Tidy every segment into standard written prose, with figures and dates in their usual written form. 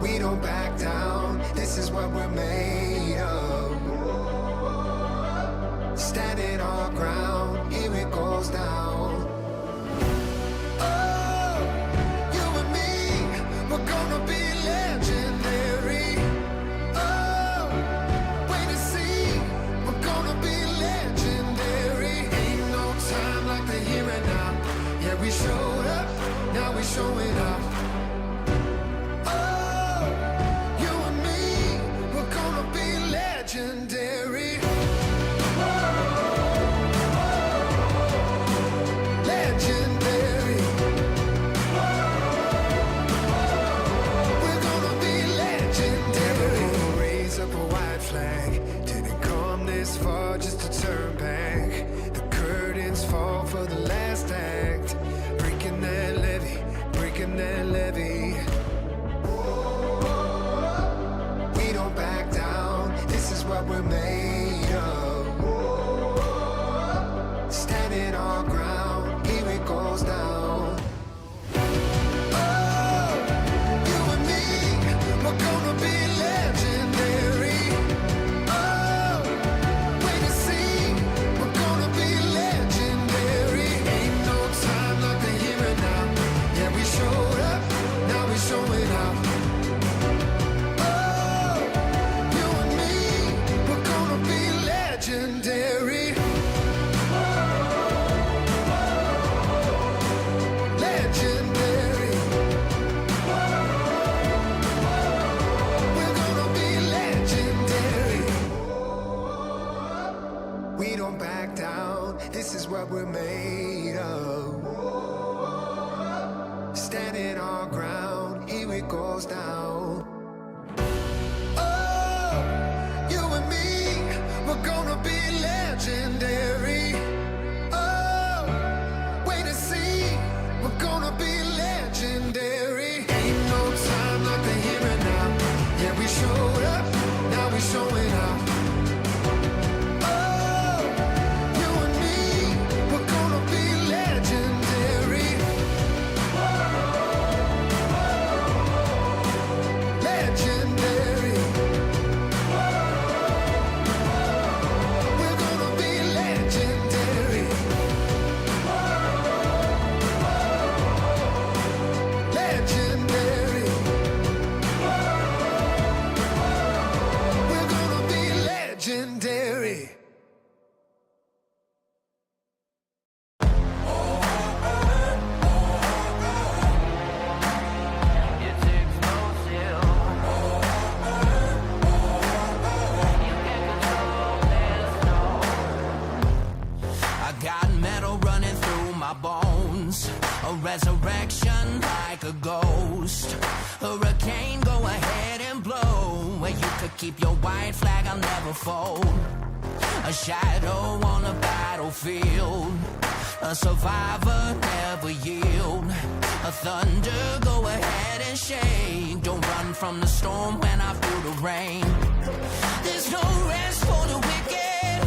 We don't back down, this is what we're made of. Standing our ground, here it goes down. Oh, you and me, we're gonna be legendary. Oh, wait and see, we're gonna be legendary. Ain't no time like the here and now. Yeah, we showed up, now we showing up. Legendary. Legendary. We're gonna be legendary. Raise up a white flag. Didn't come this far just to turn back. The curtains fall for the last act. Breaking that levee, breaking that levee. We don't back down. This is what we're made of. Standing our ground, here it goes down. Oh, you and me, we're gonna be legendary. Oh, wait and see, we're gonna be legendary. Ain't no time like the here and now. Yeah, we showed up, now we showing up. Legendary. Legendary. We're gonna be legendary. We don't back down, this is what we're made of. Standing our ground, here it goes down. We're gonna be legendary. Oh, wait and see. We're gonna be legendary. Ain't no time like the here and now. Yeah, we showed up, now we showing up. Oh, you and me, we're gonna be legendary. Legendary. Legendary. A resurrection like a ghost. Hurricane, go ahead and blow. Where you could keep your white flag, I'll never fold. A shadow on a battlefield. A survivor, never yield. A thunder, go ahead and shake. Don't run from the storm when I feel the rain. There's no rest for the wicked,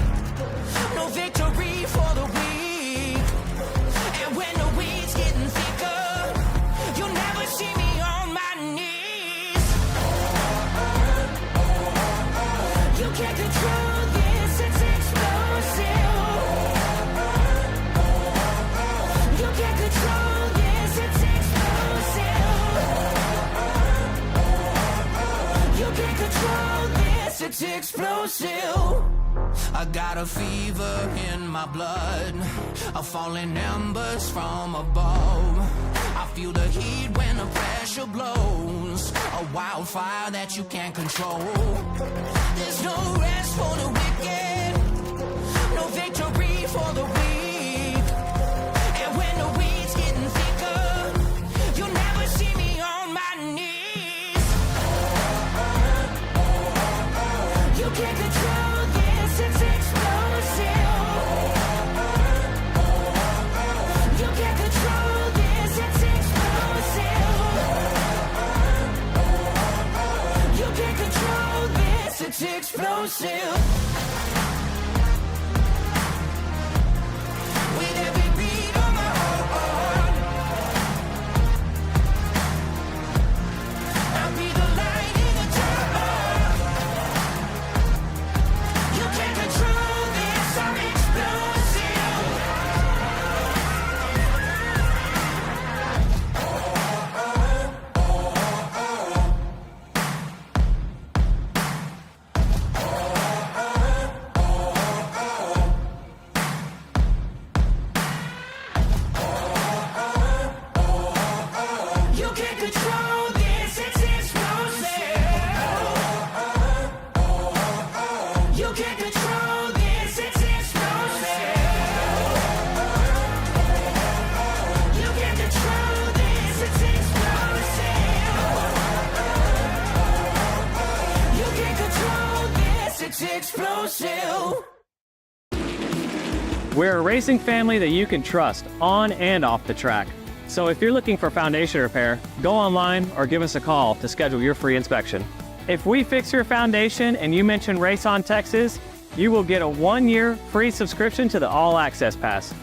no victory for the weak. And when the weeds getting thicker, you'll never see me on my knees. You can't control this, it's explosive. You can't control this, it's explosive. You can't control this, it's explosive. I got a fever in my blood, a falling embers from above. I feel the heat when the pressure blows, a wildfire that you can't control. There's no rest for the wicked, no victory for the weak. And when the weeds getting thicker, you'll never see me on my knees. You can't control this, it's explosive. You can't control this, it's explosive. You can't control this, it's explosive. With every beat of my heart, I'll be the light. no chill. We're a racing family that you can trust on and off the track. So if you're looking for foundation repair, go online or give us a call to schedule your free inspection. If we fix your foundation and you mention Race On Texas, you will get a 1-year free subscription to the All Access Pass.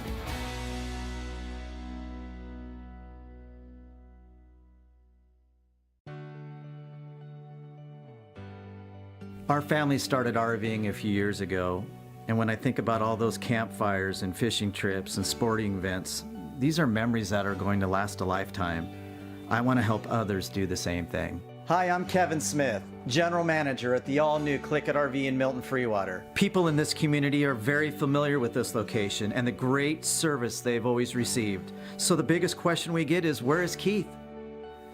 Our family started RVing a few years ago, and when I think about all those campfires and fishing trips and sporting events, these are memories that are going to last a lifetime. I want to help others do the same thing. Hi, I'm Kevin Smith, General Manager at the all-new Click It RV in Milton Freewater. People in this community are very familiar with this location and the great service they've always received. So the biggest question we get is, where is Keith?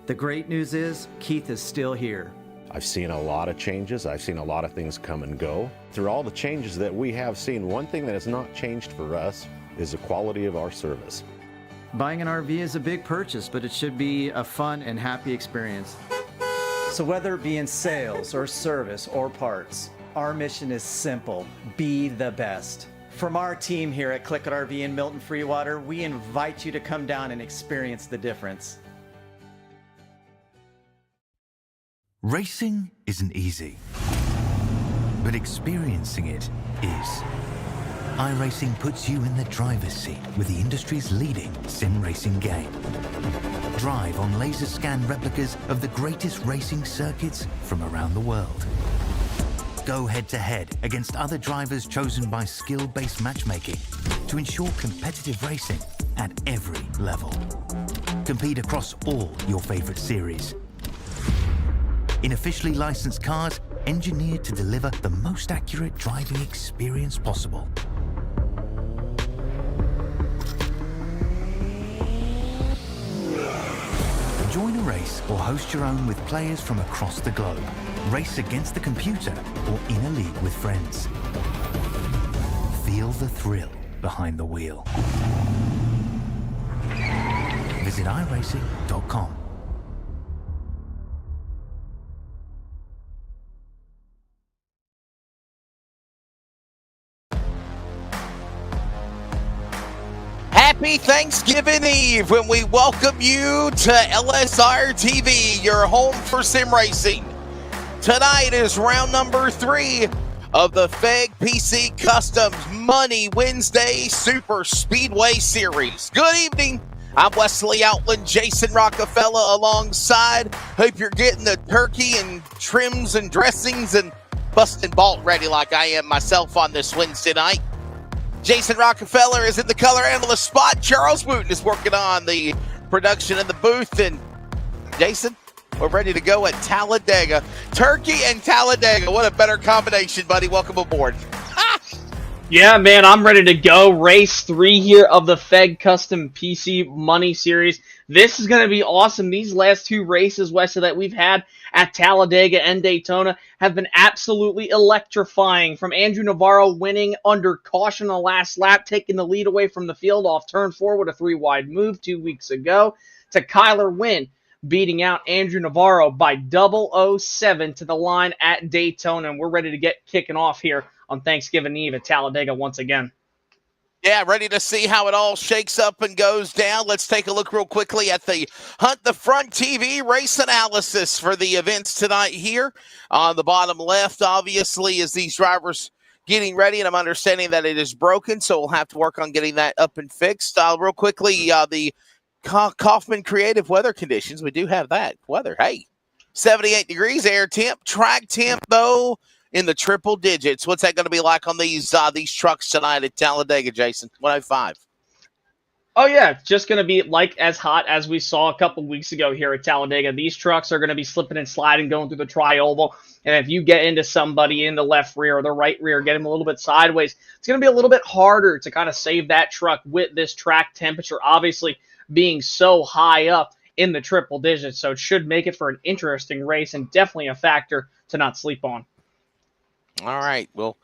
The great news is, Keith is still here. I've seen a lot of changes. I've seen a lot of things come and go. Through all the changes that we have seen, one thing that has not changed for us is the quality of our service. Buying an RV is a big purchase, but it should be a fun and happy experience. So whether it be in sales or service or parts, our mission is simple: be the best. From our team here at Click It RV in Milton Freewater, we invite you to come down and experience the difference. Racing isn't easy, but experiencing it is. iRacing puts you in the driver's seat with the industry's leading sim racing game. Drive on laser scan replicas of the greatest racing circuits from around the world. Go head to head against other drivers chosen by skill-based matchmaking to ensure competitive racing at every level. Compete across all your favorite series in officially licensed cars engineered to deliver the most accurate driving experience possible. Join a race or host your own with players from across the globe. Race against the computer or in a league with friends. Feel the thrill behind the wheel. Visit iRacing.com. Happy Thanksgiving Eve when we welcome you to LSRTV, your home for sim racing. Tonight is round number 3 of the FEG PC Customs Money Wednesday Super Speedway Series. Good evening. I'm Wesley Outland, Jason Rockefeller alongside. Hope you're getting the turkey and trims and dressings and busting bolt ready like I am myself on this Wednesday night. Jason Rockefeller is in the color analyst spot. Charles Wooten is working on the production in the booth. And Jason, we're ready to go at Talladega. Turkey and Talladega. What a better combination, buddy. Welcome aboard. Yeah, man, I'm ready to go. Race 3 here of the FEG Custom PC Money Series. This is going to be awesome. These last 2 races, Wesley, that we've had at Talladega and Daytona have been absolutely electrifying. From Andrew Navarro winning under caution on the last lap, taking the lead away from the field off turn 4 with a 3-wide move 2 weeks ago, to Kyler Wynn beating out Andrew Navarro by 007 to the line at Daytona. And we're ready to get kicking off here on Thanksgiving Eve at Talladega once again. Yeah, ready to see how it all shakes up and goes down. Let's take a look real quickly at the Hunt the Front TV race analysis for the events tonight here. On the bottom left, obviously, is these drivers getting ready, and I'm understanding that it is broken, so we'll have to work on getting that up and fixed. Real quickly, the Kaufman Creative weather conditions. We do have that weather. Hey, 78 degrees air temp. Track temp, though, in the triple digits. What's that going to be like on these trucks tonight at Talladega, Jason? 105. Oh, yeah, it's just going to be like as hot as we saw a couple weeks ago here at Talladega. These trucks are going to be slipping and sliding going through the tri-oval, and if you get into somebody in the left rear or the right rear, get them a little bit sideways, it's going to be a little bit harder to kind of save that truck with this track temperature, obviously being so high up in the triple digits. So it should make it for an interesting race and definitely a factor to not sleep on. All right, well,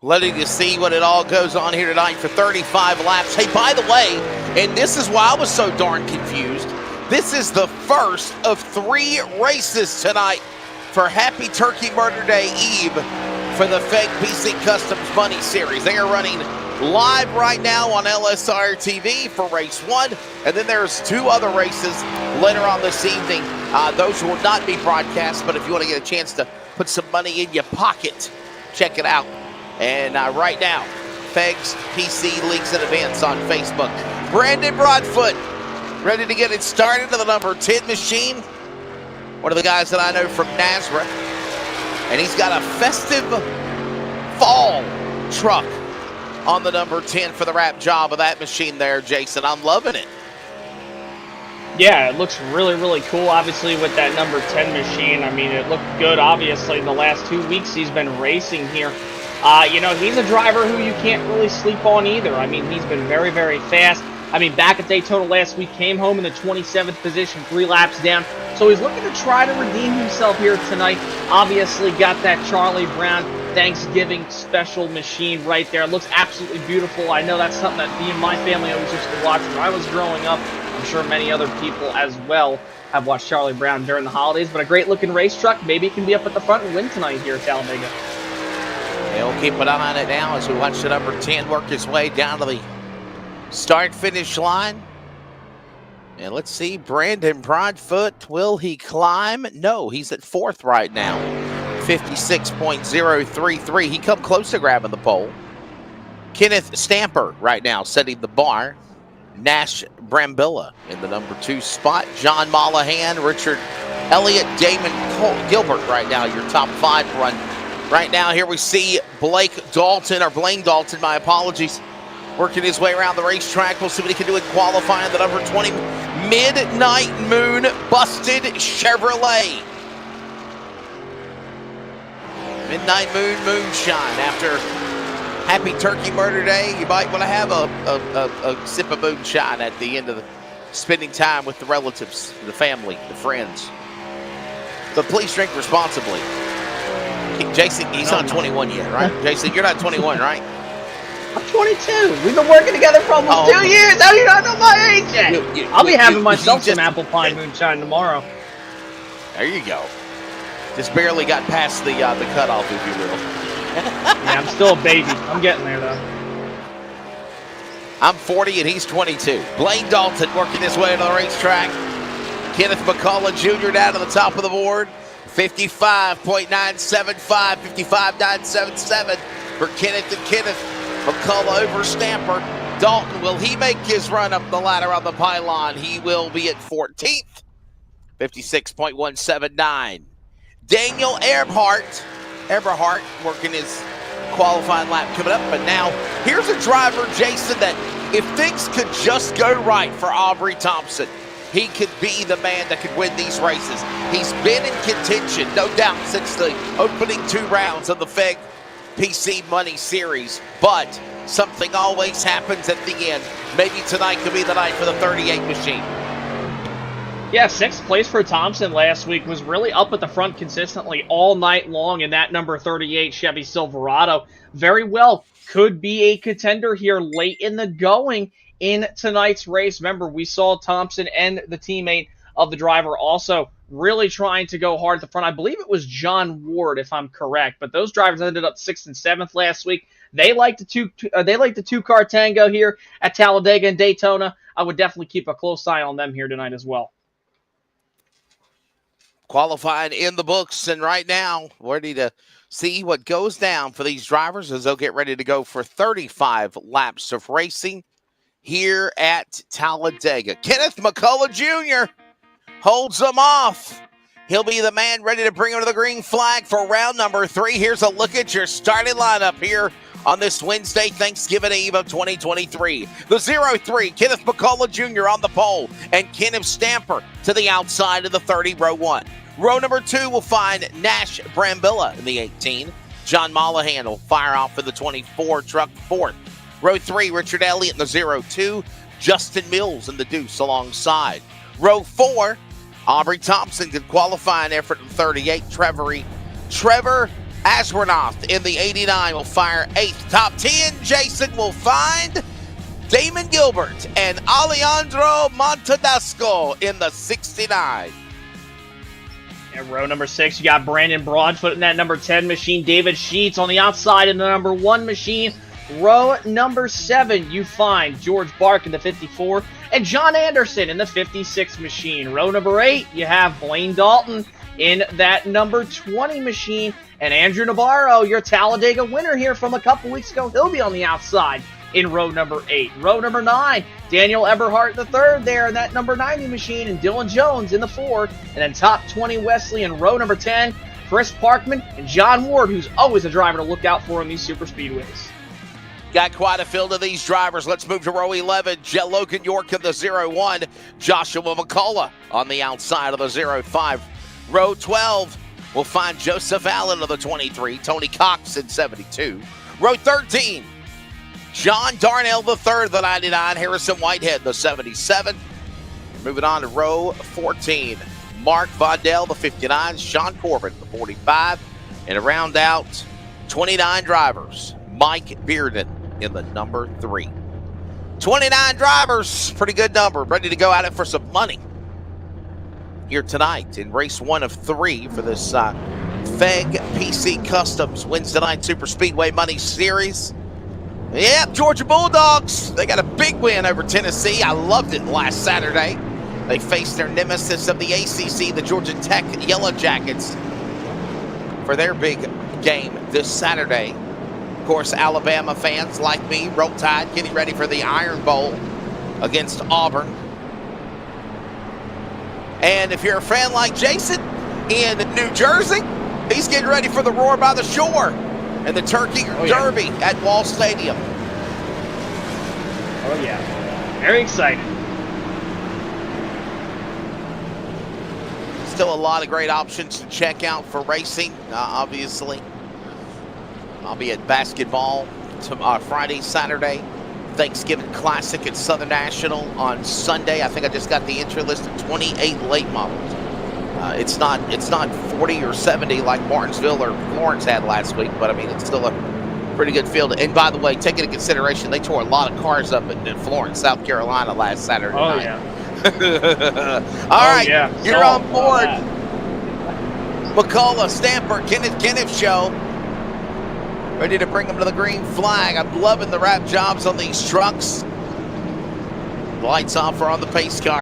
letting you see what it all goes on here tonight for 35 laps. Hey, by the way, and this is why I was so darn confused, this is the first of 3 races tonight for Happy Turkey Murder Day Eve for the FEG PC Customs Money Series. They are running live right now on LSRTV for race 1, and then there's 2 other races later on this evening. Those will not be broadcast, but if you want to get a chance to put some money in your pocket, check it out. And right now, FEG's PC Leagues and Events on Facebook. Brandon Broadfoot, ready to get it started to the number 10 machine. One of the guys that I know from Nazareth. And he's got a festive fall truck on the number 10 for the wrap job of that machine there, Jason. I'm loving it. Yeah, it looks really, really cool, obviously, with that number 10 machine. I mean, it looked good, obviously, in the last 2 weeks he's been racing here. You know, he's a driver who you can't really sleep on either. I mean, he's been very, very fast. I mean, back at Daytona last week, came home in the 27th position, 3 laps down. So he's looking to try to redeem himself here tonight. Obviously got that Charlie Brown Thanksgiving special machine right there. It looks absolutely beautiful. I know that's something that me and my family always used to watch when I was growing up. I'm sure many other people as well have watched Charlie Brown during the holidays. But a great-looking race truck. Maybe he can be up at the front and win tonight here at Talladega. We'll keep an eye on it now as we watch the number 10 work his way down to the start-finish line. And let's see, Brandon Broadfoot, will he climb? No, he's at 4th right now. 56.033. He come close to grabbing the pole. Kenneth Stamper right now setting the bar. Nash Brambilla in the number 2 spot. John Mollahan, Richard Elliott, Damon Gilbert right now, your top 5 run. Right now, here we see Blake Dalton, or Blaine Dalton, my apologies, working his way around the racetrack. We'll see what he can do in qualifying. The number 20 Midnight Moon Busted Chevrolet. Midnight Moon Moonshine. After Happy Turkey Murder Day, you might want to have a sip of moonshine at the end of spending time with the relatives, the family, the friends. But please drink responsibly. Jason, he's not 21 yet, right? Jason, you're not 21, right? I'm 22. We've been working together for almost 2 years. How do you not know my age yet? I'll be having myself some apple pie moonshine tomorrow. There you go. Just barely got past the cutoff, if you will. Yeah, I'm still a baby. I'm getting there, though. I'm 40 and he's 22. Blaine Dalton working his way to the racetrack. Kenneth McCullough Jr. down to the top of the board. 55.975, 55.977 for Kenneth and Kenneth. McCullough over Stamper. Dalton, will he make his run up the ladder on the pylon? He will be at 14th. 56.179. Daniel Eberhardt working his qualifying lap coming up. But now, here's a driver, Jason, that if things could just go right for Aubrey Thompson, he could be the man that could win these races. He's been in contention, no doubt, since the opening 2 rounds of the FEG PC Money Series. But something always happens at the end. Maybe tonight could be the night for the 38 machine. Yeah, 6th place for Thompson last week. Was really up at the front consistently all night long in that number 38 Chevy Silverado. Very well could be a contender here late in the going in tonight's race. Remember, we saw Thompson and the teammate of the driver also really trying to go hard at the front. I believe it was John Ward, if I'm correct. But those drivers ended up 6th and 7th last week. They like the two-car tango here at Talladega and Daytona. I would definitely keep a close eye on them here tonight as well. Qualifying in the books, and right now, ready to see what goes down for these drivers as they'll get ready to go for 35 laps of racing here at Talladega. Kenneth McCullough Jr. holds them off. He'll be the man ready to bring him to the green flag for round number 3. Here's a look at your starting lineup here on this Wednesday, Thanksgiving Eve of 2023. The 0-3, Kenneth McCullough Jr. on the pole, and Kenneth Stamper to the outside of the 30, row 1. Row number 2 will find Nash Brambilla in the 18. John Mollahan will fire off for the 24 truck 4th. Row 3, Richard Elliott in the 0-2. Justin Mills in the deuce alongside. Row 4, Aubrey Thompson could qualify an effort in 38. Trevor Aswarnoth in the 89 will fire 8th. Top 10, Jason will find Damon Gilbert and Alejandro Montadasco in the 69. In row number 6, you got Brandon Broadfoot in that number 10 machine. David Sheets on the outside in the number 1 machine. Row number 7, you find George Bark in the 54 and John Anderson in the 56 machine. Row number 8, you have Blaine Dalton in that number 20 machine. And Andrew Navarro, your Talladega winner here from a couple weeks ago, he'll be on the outside in row number 8. Row number 9, Daniel Eberhardt III there in that number 90 machine, and Dylan Jones in the 4. And then top 20 Wesley in row number 10, Chris Parkman and John Ward, who's always a driver to look out for in these super speedways. Got quite a field of these drivers. Let's move to row 11. Logan York in the 01. Joshua McCullough on the outside of the 05. Row 12, we'll find Joseph Allen of the 23. Tony Cox in 72. Row 13, John Darnell III, the 99. Harrison Whitehead, the 77. Moving on to row 14, Mark Vondell, the 59. Sean Corbin, the 45. And to round out 29 drivers, Mike Bearden in the number 3. 29 drivers, pretty good number. Ready to go at it for some money here tonight in race 1 of 3 for this FEG PC Customs Wednesday Night Super Speedway Money Series. Yep, Georgia Bulldogs, they got a big win over Tennessee. I loved it last Saturday. They faced their nemesis of the ACC, the Georgia Tech Yellow Jackets, for their big game this Saturday. Of course, Alabama fans like me, Roll Tide, getting ready for the Iron Bowl against Auburn. And if you're a fan like Jason in New Jersey, he's getting ready for the Roar by the Shore and the Turkey Derby at Wall Stadium. Oh, yeah. Very excited. Still a lot of great options to check out for racing, obviously. I'll be at basketball Friday, Saturday. Thanksgiving Classic at Southern National on Sunday. I think I just got the entry list of 28 late models. It's not 40 or 70 like Martinsville or Florence had last week, but I mean, it's still a pretty good field. And by the way, take into consideration, they tore a lot of cars up in Florence, South Carolina last Saturday night. Yeah. All right, yeah. You're on board. McCullough, Stamper, Kenneth show. Ready to bring them to the green flag. I'm loving the wrap jobs on these trucks. Lights off are on the pace car.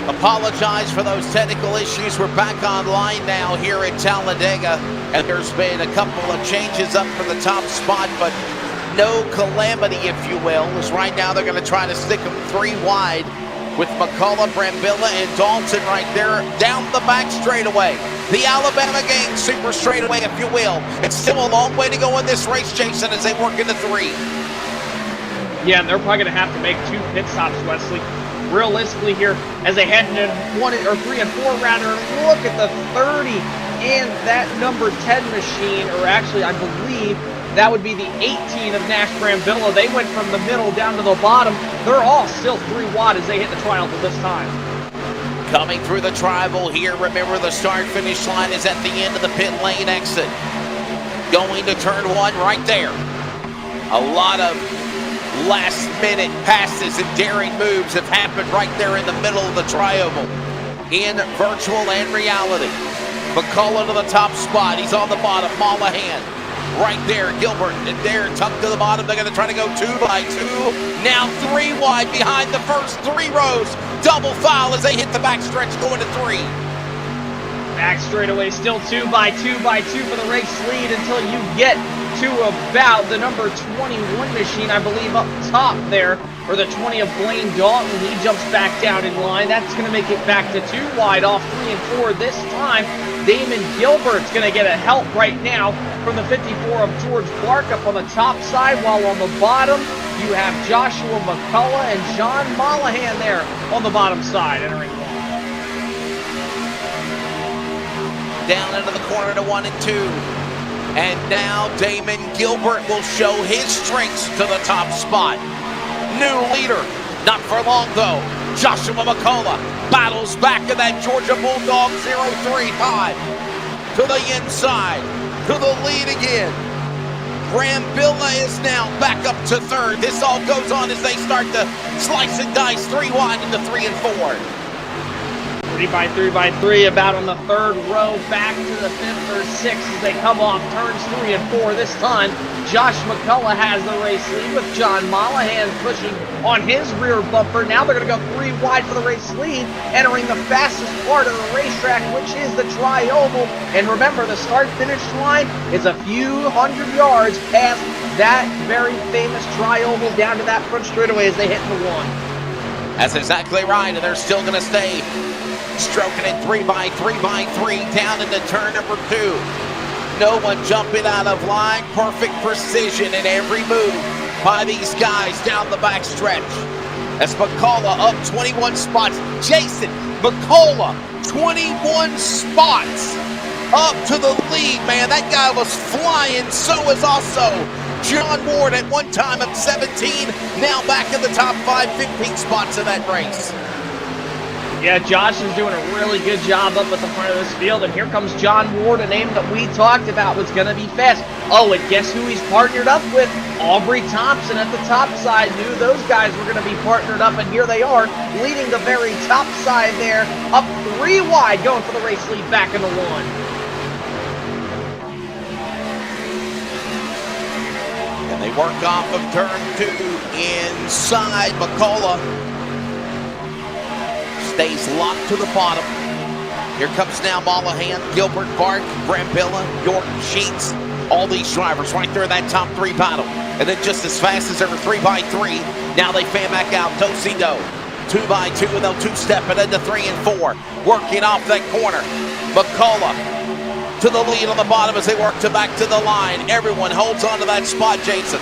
Apologize for those technical issues. We're back online now here at Talladega, and there's been a couple of changes up for the top spot, but no calamity, if you will, as right now they're going to try to stick them 3 wide with McCullough, Brambilla, and Dalton right there down the back straightaway. The Alabama gang super straightaway, if you will. It's still a long way to go in this race, Jason, as they work into 3. Yeah, and they're probably going to have to make 2 pit stops, Wesley. Realistically here, as they head into 3 and 4 rather, look at the 30 and that number 10 machine, or actually I believe that would be the 18 of Nash Brambilla. They went from the middle down to the bottom. They're all still 3 wide as they hit the triangle this time. Coming through the tribal here, remember the start-finish line is at the end of the pit lane exit. Going to turn 1 right there. A lot of last-minute passes and daring moves have happened right there in the middle of the trioval, in virtual and reality. McCullough to the top spot. He's on the bottom. Mollahan right there. Gilbert and there, tucked to the bottom. They're going to try to go 2 by 2. Now 3 wide behind the first 3 rows. Double foul as they hit the back stretch going to 3. Back straightaway, still 2 by 2 by 2 for the race lead until you get to about the number 21 machine, I believe, up top there, or the 20 of Blaine Dalton. He jumps back down in line. That's going to make it back to 2 wide off 3 and 4 this time. Damon Gilbert's going to get a help right now from the 54 of George Clark up on the top side, while on the bottom you have Joshua McCullough and John Mollahan there on the bottom side entering one. Down into the corner to 1 and 2. And now Damon Gilbert will show his strengths to the top spot. New leader, not for long though. Joshua McCullough battles back in that Georgia Bulldog 035. to the inside, to the lead again. Brambilla is now back up to third. This all goes on as they start to slice and dice 3 wide into 3 and 4. 3x3x3 about on the third row, back to the 5th or 6th as they come off turns 3 and 4. This time, Josh McCullough has the race lead with John Mollahan pushing on his rear bumper. Now they're going to go 3 wide for the race lead, entering the fastest part of the racetrack, which is the tri-oval. And remember, the start-finish line is a few hundred yards past that very famous tri-oval down to that front straightaway as they hit the 1. That's exactly right, and they're still going to stay stroking it 3x3x3 down into turn number 2. No one jumping out of line. Perfect precision in every move by these guys down the back stretch. As McCullough up 21 spots. Jason McCullough, 21 spots up to the lead, man. That guy was flying. So is also John Ward at one time of 17, now back in the top 5, 15 spots in that race. Yeah, Josh is doing a really good job up at the front of this field, and here comes John Ward, a name that we talked about was going to be fast. Oh, and guess who he's partnered up with? Aubrey Thompson at the top side. Knew those guys were going to be partnered up, and here they are, leading the very top side there, up 3 wide, going for the race lead back in the 1. And they work off of turn 2 inside. McCullough stays locked to the bottom. Here comes now Mollahan, Gilbert, Bart, Brambilla, York, Sheets. All these drivers right there in that top 3 battle. And then just as fast as ever, 3x3. Now they fan back out. Do-si-do. 2x2, and they'll 2-step it into 3 and 4. Working off that corner. McCullough to the lead on the bottom as they work to back to the line. Everyone holds on to that spot, Jason.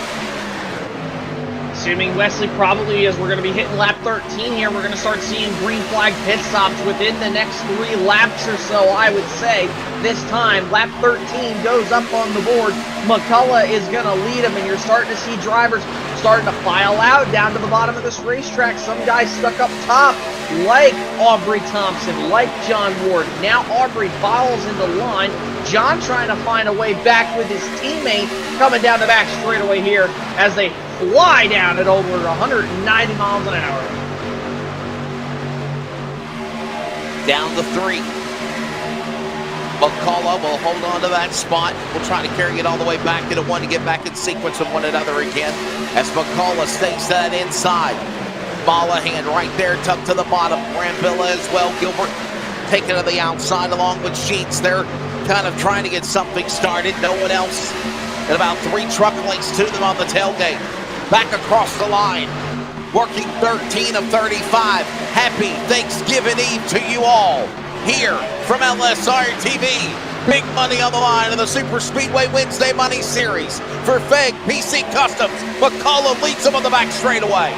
Assuming Wesley probably, as we're going to be hitting lap 13 here, we're going to start seeing green flag pit stops within the next 3 laps or so, I would say. This time, lap 13 goes up on the board. McCullough is going to lead him, and you're starting to see drivers starting to file out down to the bottom of this racetrack. Some guys stuck up top, like Aubrey Thompson, like John Ward. Now Aubrey follows into line. John trying to find a way back with his teammate coming down the back straightaway here as they fly down at over 190 miles an hour. Down to 3. McCullough will hold on to that spot. We'll try to carry it all the way back into 1 to get back in sequence with one another again. As McCullough stays that inside. Mollahan right there, tucked to the bottom. Brambilla as well. Gilbert taking to the outside along with Sheets. They're kind of trying to get something started. No one else. And about 3 truck lengths to them on the tailgate. Back across the line. Working 13 of 35. Happy Thanksgiving Eve to you all. Here from LSRTV. Big money on the line in the Super Speedway Wednesday Money Series. For FEG PC Customs, McCullough leads them on the back straightaway.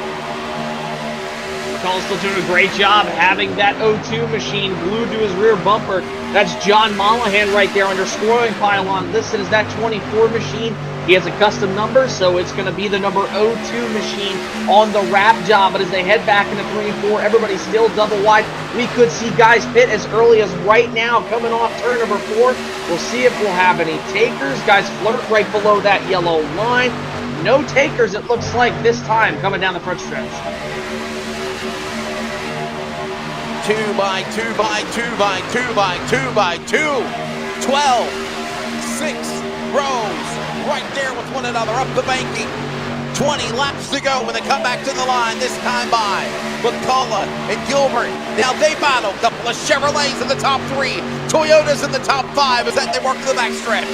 McCullough's still doing a great job having that O2 machine glued to his rear bumper. That's John Mollahan right there under scoring pylon, listed as that 24 machine. He has a custom number, so it's going to be the number 02 machine on the wrap job. But as they head back into 3 and 4, everybody's still double wide. We could see guys pit as early as right now, coming off turn number 4. We'll see if we'll have any takers. Guys flirt right below that yellow line. No takers, it looks like, this time, coming down the front stretch. 2x2x2x2x2x2. 12, 6 rows. Right there with one another up the banking. 20 laps to go when they come back to the line, this time by McCullough and Gilbert. Now they battle. A couple of Chevrolets in the top 3. Toyotas in the top 5 as that they work to the backstretch.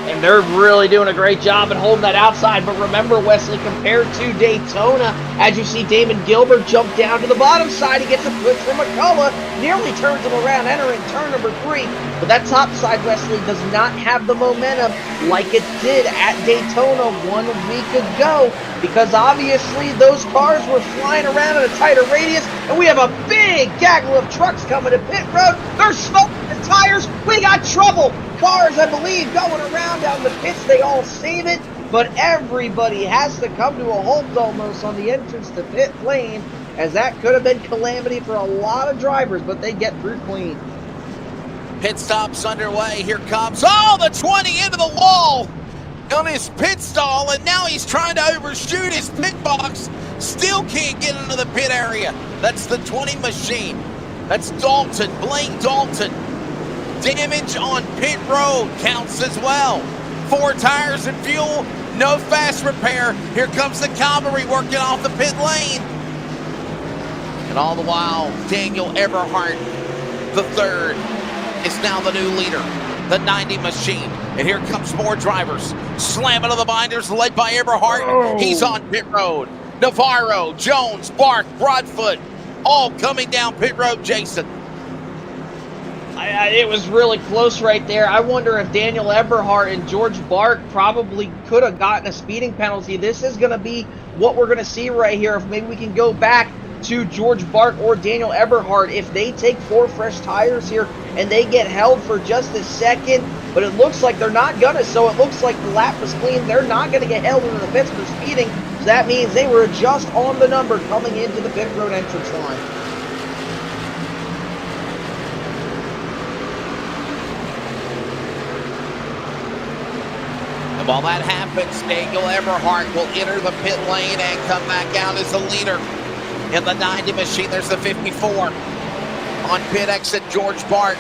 And they're really doing a great job at holding that outside. But remember, Wesley, compared to Daytona, as you see Damon Gilbert jump down to the bottom side, he gets a push from McCullough, nearly turns him around, entering turn number 3. But that top side, Wesley, does not have the momentum like it did at Daytona 1 week ago, because obviously those cars were flying around at a tighter radius, and we have a big gaggle of trucks coming to pit road. They're smoking the tires. We got trouble. Cars, I believe, going around down the pits. They all save it, but everybody has to come to a halt almost on the entrance to pit lane, as that could have been calamity for a lot of drivers, but they get through clean. Pit stop's underway. Here comes, oh, the 20 into the wall on his pit stall, and now he's trying to overshoot his pit box. Still can't get into the pit area. That's the 20 machine. That's Dalton, Blake Dalton. Damage on pit road counts as well. 4 tires and fuel, no fast repair. Here comes the cavalry working off the pit lane. And all the while, Daniel Eberhardt, the third, is now the new leader, the 90 machine. And here comes more drivers. Slamming on the binders, led by Eberhardt. Oh. He's on pit road. Navarro, Jones, Bark, Broadfoot, all coming down pit road, Jason. It was really close right there. I wonder if Daniel Eberhardt and George Bark probably could have gotten a speeding penalty. This is going to be what we're going to see right here. If maybe we can go back to George Bark or Daniel Eberhardt, if they take 4 fresh tires here and they get held for just a second, but it looks like they're not going to, so it looks like the lap was clean. They're not going to get held into the pits for speeding, so that means they were just on the number coming into the pit road entrance line. And while that happens, Daniel Eberhardt will enter the pit lane and come back out as the leader. In the 90 machine, there's the 54. On pit exit, George Bark.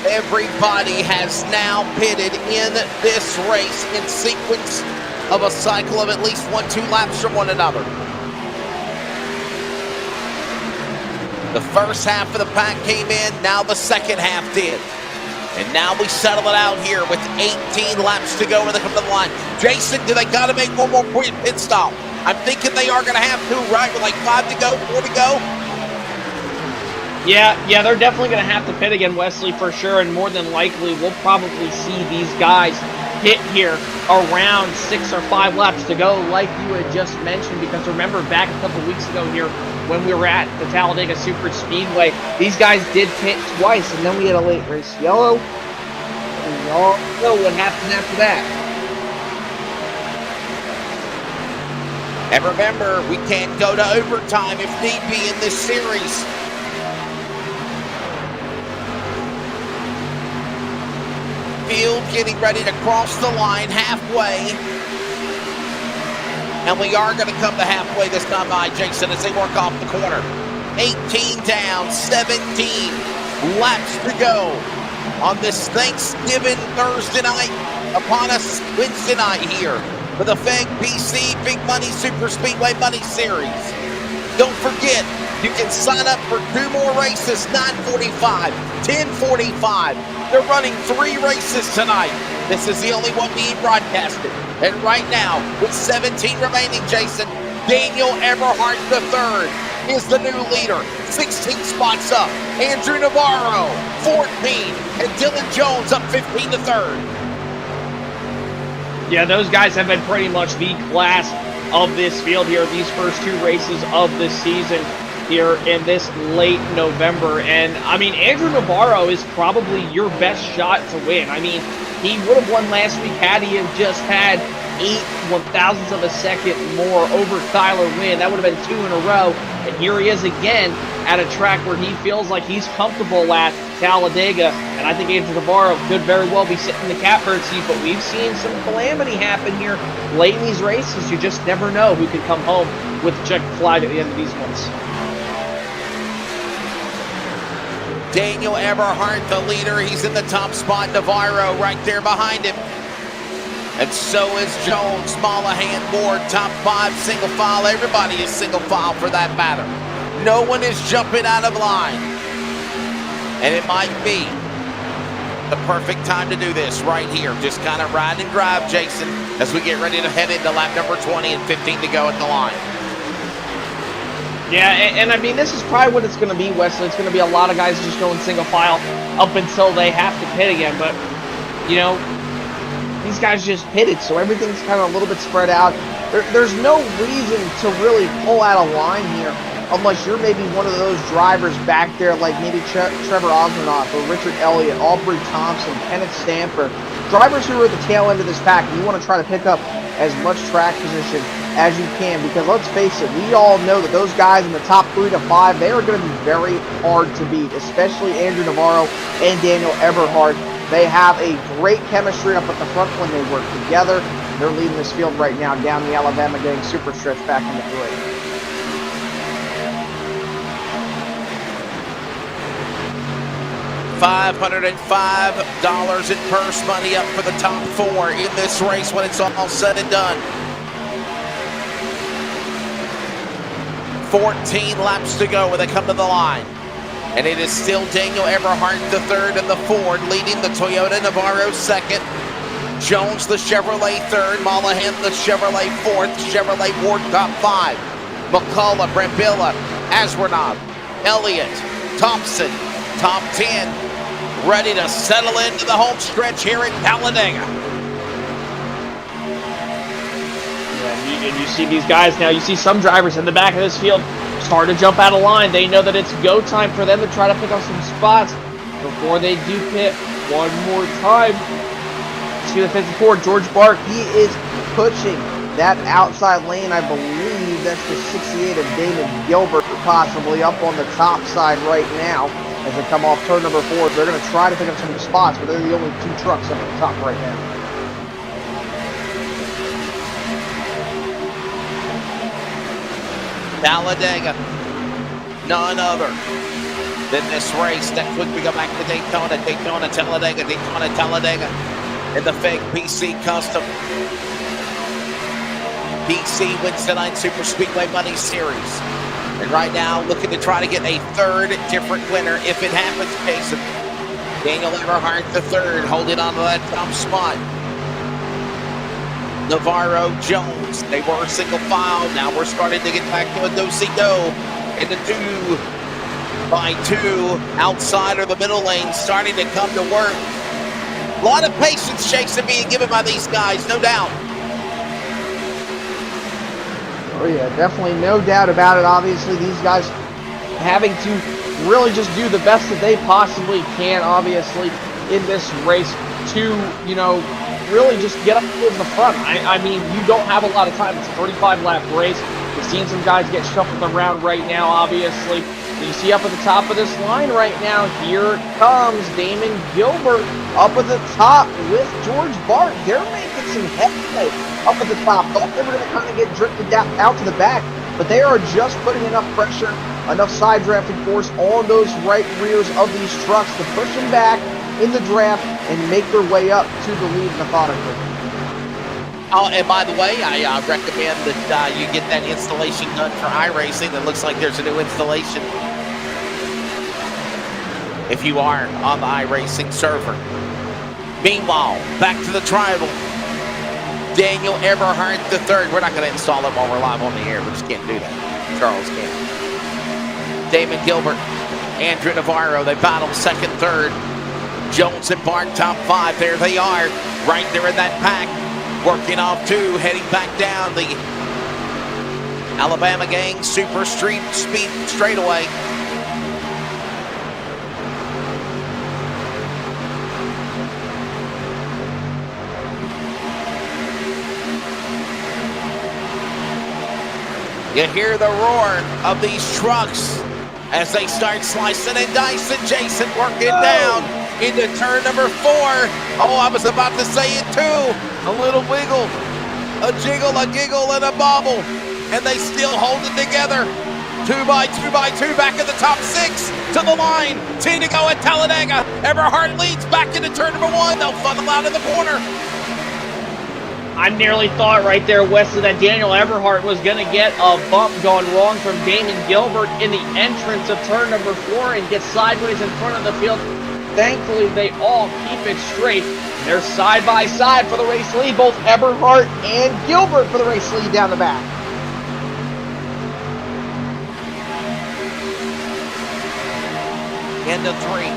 Everybody has now pitted in this race in sequence of a cycle of at least 1-2 laps from one another. The first half of the pack came in, now the second half did. And now we settle it out here with 18 laps to go when they come to the line. Jason, do they got to make one more pit stop? I'm thinking they are going to have to, right? With like 5 to go, 4 to go. Yeah, they're definitely going to have to pit again, Wesley, for sure. And more than likely, we'll probably see these guys pit here around 6 or 5 laps to go, like you had just mentioned. Because remember, back a couple weeks ago here, when we were at the Talladega Super Speedway, these guys did pit twice, and then we had a late race yellow. And we all know what happened after that. And remember, we can't go to overtime if need be in this series. Field getting ready to cross the line halfway. And we are going to come to halfway this time by, Jason, as they work off the corner. 18 down, 17 laps to go on this Thanksgiving Thursday night upon us Wednesday night here for the FEG PC Big Money Super Speedway Money Series. Don't forget, you can sign up for 2 more races, 9:45, 10:45. They're running 3 races tonight. This is the only one being broadcasted. And right now, with 17 remaining, Jason, Daniel Eberhardt III is the new leader. 16 spots up. Andrew Navarro, 14. And Dylan Jones up 15 to 3rd. Yeah, those guys have been pretty much the class of this field here, these first 2 races of the season here in this late November. And, I mean, Andrew Navarro is probably your best shot to win. I mean, he would have won last week had he have just had 8 1/1000ths of a second more over Tyler Wynn. That would have been 2 in a row. And here he is again at a track where he feels like he's comfortable at Talladega. And I think Andrew Navarro could very well be sitting in the catbird seat, but we've seen some calamity happen here late in these races. You just never know who can come home with the checkered flag at the end of these ones. Daniel Eberhardt, the leader. He's in the top spot. Navarro right there behind him. And so is Jones, Mollahan, Ward, top 5, single file. Everybody is single file for that matter. No one is jumping out of line. And it might be the perfect time to do this right here. Just kind of ride and drive, Jason, as we get ready to head into lap number 20 and 15 to go at the line. Yeah, and I mean, this is probably what it's going to be, Wesley. It's going to be a lot of guys just going single file up until they have to pit again. But, you know, these guys just pitted, so everything's kind of a little bit spread out. There's no reason to really pull out a line here unless you're maybe one of those drivers back there like maybe Trevor Osmanoff or Richard Elliott, Aubrey Thompson, Kenneth Stamper, drivers who are at the tail end of this pack, and you want to try to pick up as much track position as you can, because let's face it, we all know that those guys in the top 3 to 5, they are going to be very hard to beat, especially Andrew Navarro and Daniel Eberhard. They have a great chemistry up at the front when they work together. They're leading this field right now down the Alabama Gang super stretch back into 3. $505 in purse money up for the top 4 in this race when it's all said and done. 14 laps to go when they come to the line. And it is still Daniel Eberhard III in the Ford leading the Toyota Navarro second. Jones the Chevrolet third, Mollahan the Chevrolet fourth, Chevrolet Ward top 5. McCullough, Brambilla, Asrenov, Elliott, Thompson, top 10. Ready to settle into the home stretch here at Talladega. Yeah, and you see these guys now. You see some drivers in the back of this field start to jump out of line. They know that it's go time for them to try to pick up some spots before they do pit one more time. See the 54, George Bark, he is pushing that outside lane. I believe that's the 68 of Damon Gilbert, possibly up on the top side right now. As they come off turn number 4, they're going to try to pick up some spots, but they're the only 2 trucks up at the top right now. Talladega, none other than this race. Next week we go back to Daytona, Talladega, Talladega, in the FEG PC Custom. PC wins tonight Super Speedway Money Series. And right now, looking to try to get a third different winner if it happens. Jason, Daniel Eberhard III holding on to that top spot. Navarro, Jones, they were single file. Now we're starting to get back to a do-si-do in the 2x2 outside of the middle lane, starting to come to work. A lot of patience, Jason, being given by these guys, no doubt. Oh yeah, definitely, no doubt about it. Obviously, these guys having to really just do the best that they possibly can, obviously, in this race to, you know, really just get up towards the front. I mean, you don't have a lot of time. It's a 35-lap race. You're seeing some guys get shuffled around right now, obviously. You see up at the top of this line right now, here comes Damon Gilbert up at the top with George Bart. They're making some headway up at the top. Thought they were going to kind of get drifted out to the back, but they are just putting enough pressure, enough side drafting force on those right rears of these trucks to push them back in the draft and make their way up to the lead methodically. Oh, and by the way, I recommend that you get that installation done for iRacing. It looks like there's a new installation if you are on the iRacing server. Meanwhile, back to the tribal. Daniel Eberhard III. We're not going to install it while we're live on the air. We just can't do that. Charles can't. Damon Gilbert, Andrew Navarro. They battle second, third. Jones and Bart top 5. There they are, right there in that pack. Working off 2, heading back down the Alabama Gang Super Street Speed straightaway. You hear the roar of these trucks as they start slicing and dicing. Jason working down into turn number 4. Oh, I was about to say it too. A little wiggle, a jiggle, a giggle, and a bobble. And they still hold it together. 2x2 back in the top 6 to the line. 10 to go at Talladega. Eberhard leads back into turn number 1. They'll funnel out in the corner. I nearly thought right there, Wesley, that Daniel Eberhard was going to get a bump going wrong from Damon Gilbert in the entrance of turn number 4 and get sideways in front of the field. Thankfully, they all keep it straight. They're side by side for the race lead, both Eberhard and Gilbert for the race lead down the back. Into 3.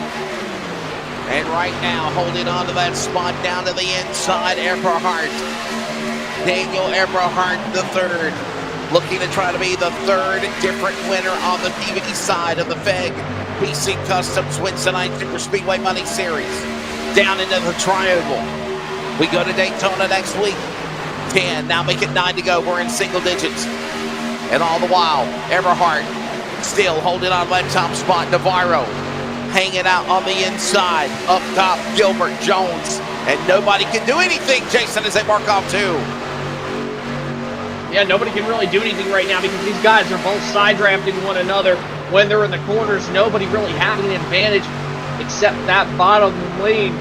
And right now, holding on to that spot down to the inside, Eberhard. Daniel Eberhard III, looking to try to be the 3rd different winner on the DVD side of the FEG PC Customs Wins Tonight Super Speedway Money Series. Down into the triangle. We go to Daytona next week. 10, now make it 9 to go. We're in single digits. And all the while, Eberhardt still holding on that top spot. Navarro hanging out on the inside. Up top, Gilbert, Jones. And nobody can do anything, Jason, as they mark off 2. Yeah, nobody can really do anything right now because these guys are both side drafting one another. When they're in the corners, nobody really having an advantage except that bottom lane.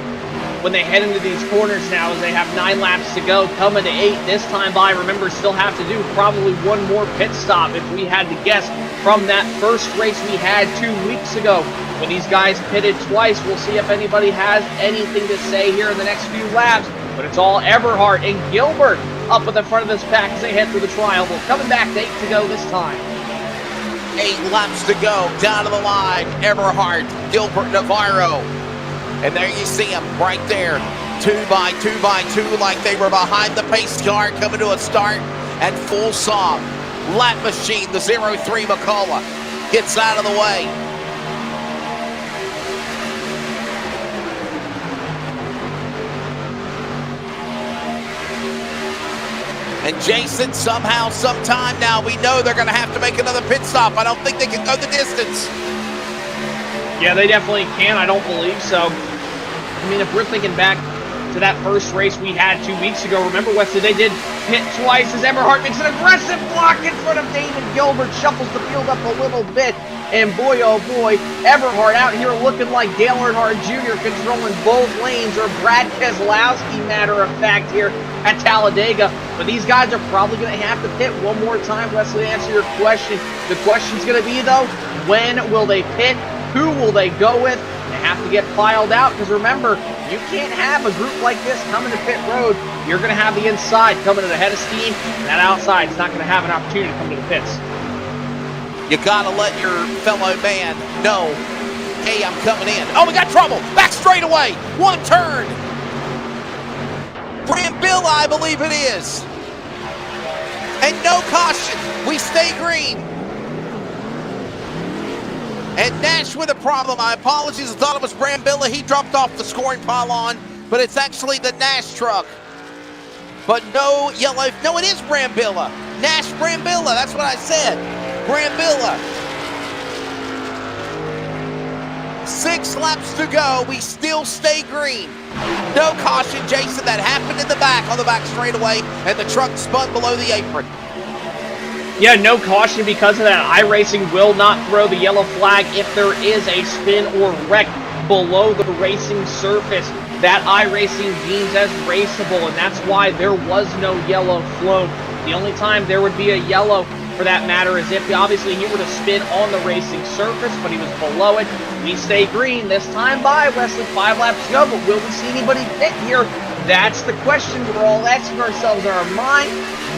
When they head into these corners now, as they have 9 laps to go, coming to 8 this time by. Remember, still have to do probably one more pit stop if we had to guess from that first race we had 2 weeks ago. When these guys pitted twice, we'll see if anybody has anything to say here in the next few laps. But it's all Eberhardt and Gilbert up at the front of this pack as they head through the trial. Well, coming back to 8 to go this time. 8 laps to go, down to the line. Eberhardt, Gilbert, Navarro. And there you see them right there. 2 by 2 by 2, like they were behind the pace car coming to a start and full song. Lap machine, the 03 McCullough gets out of the way. And Jason, somehow, sometime now, we know they're going to have to make another pit stop. I don't think they can go the distance. Yeah, they definitely can. I don't believe so. I mean, if we're thinking back to that first race we had 2 weeks ago, remember, Wesley, they did pit twice as Eberhardt makes an aggressive block in front of David Gilbert, shuffles the field up a little bit. And boy, oh boy, Eberhardt out here looking like Dale Earnhardt Jr. controlling both lanes, or Brad Keselowski, matter of fact, here at Talladega. But these guys are probably going to have to pit one more time, Wesley, to answer your question. The question's going to be, though, when will they pit? Who will they go with? They have to get filed out, because remember, you can't have a group like this coming to pit road. You're going to have the inside coming to the head of steam, and that outside is not going to have an opportunity to come to the pits. You gotta let your fellow man know, hey, I'm coming in. Oh, we got trouble. Back straightaway. One turn. Brambilla, I believe it is. And no caution. We stay green. And Nash with a problem. My apologies. I thought it was Brambilla. He dropped off the scoring pylon, but it's actually the Nash truck. But no yellow. No, it is Brambilla. Nash Brambilla. That's what I said. Brambilla. 6 laps to go. We still stay green. No caution, Jason. That happened in the back on the back straightaway, and the truck spun below the apron. Yeah, no caution because of that. iRacing will not throw the yellow flag if there is a spin or wreck below the racing surface. That iRacing deems as raceable, and that's why there was no yellow flown. The only time there would be a yellow, for that matter, is if obviously he were to spin on the racing surface, but he was below it. We stay green this time by, Wesley. 5 laps to go, but will we see anybody pit here? That's the question we're all asking ourselves in our mind.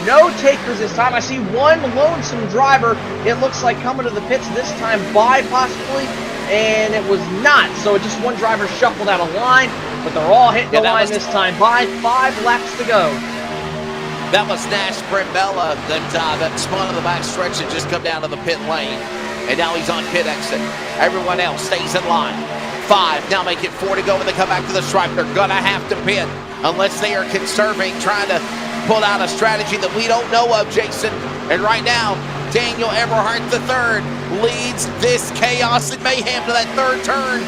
No takers this time. I see one lonesome driver, it looks like, coming to the pits this time by, possibly, and it was not. So just one driver shuffled out of line, but they're all hitting the line this time by. 5 laps to go. That was Nash Brambilla that spun on the back stretch and just come down to the pit lane. And now he's on pit exit. Everyone else stays in line. 5, now make it 4 to go when they come back to the stripe. They're going to have to pit unless they are conserving, trying to pull out a strategy that we don't know of, Jason. And right now, Daniel Eberhardt III leads this chaos and mayhem to that 3rd turn.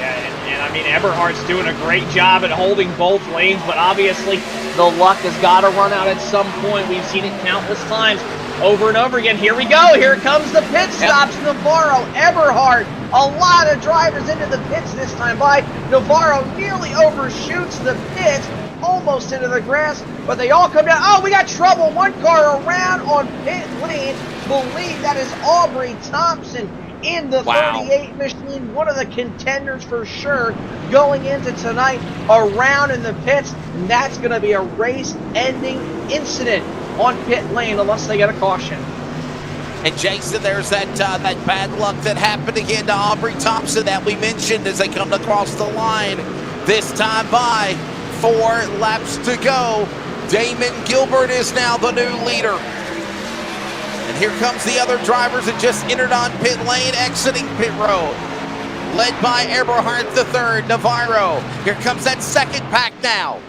And I mean, Eberhardt's doing a great job at holding both lanes, but obviously the luck has got to run out at some point. We've seen it countless times over and over again. Here we go. Here comes the pit stops. Yep. Navarro, Eberhardt, a lot of drivers into the pits this time by. Navarro nearly overshoots the pits, almost into the grass, but they all come down. Oh, we got trouble. One car around on pit lane. Believe that is Aubrey Thompson in the 38 machine, one of the contenders for sure going into tonight, around in the pits, and that's going to be a race-ending incident on pit lane unless they get a caution. And Jason, there's that bad luck that happened again to Aubrey Thompson that we mentioned as they come across the line. This time by 4 laps to go. Damon Gilbert is now the new leader. And here comes the other drivers that just entered on pit lane, exiting pit road. Led by Eberhardt III, Navarro. Here comes that second pack now.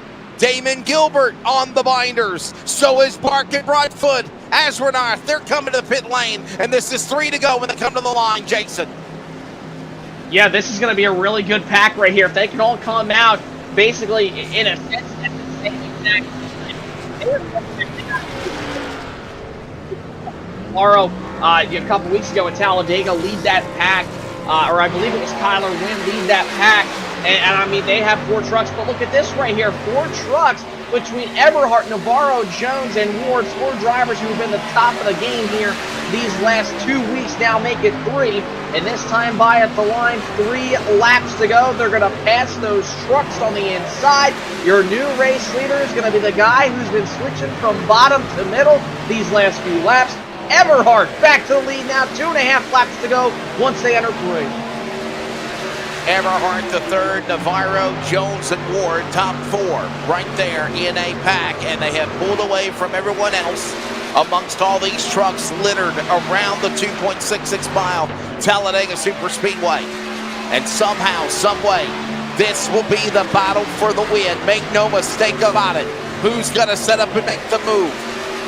Damon Gilbert on the binders. So is Park and Broadfoot. Asrenarth, they're coming to the pit lane, and this is 3 to go when they come to the line, Jason. Yeah, this is going to be a really good pack right here. If they can all come out, basically, in a sense, at the same exact time. Tomorrow, a couple weeks ago at Talladega, lead that pack, or I believe it was Kyler Wynn lead that pack. And I mean, they have 4 trucks, but look at this right here, 4 trucks between Eberhardt, Navarro, Jones, and Ward, 4 drivers who've been the top of the game here these last 2 weeks now make it 3. And this time by at the line, 3 laps to go. They're going to pass those trucks on the inside. Your new race leader is going to be the guy who's been switching from bottom to middle these last few laps. Eberhardt back to the lead now, 2.5 laps to go once they enter 3. Eberhardt the third, Navarro, Jones, and Ward, top 4, right there in a pack, and they have pulled away from everyone else amongst all these trucks littered around the 2.66 mile Talladega Superspeedway. And somehow, someway, this will be the battle for the win. Make no mistake about it. Who's going to set up and make the move?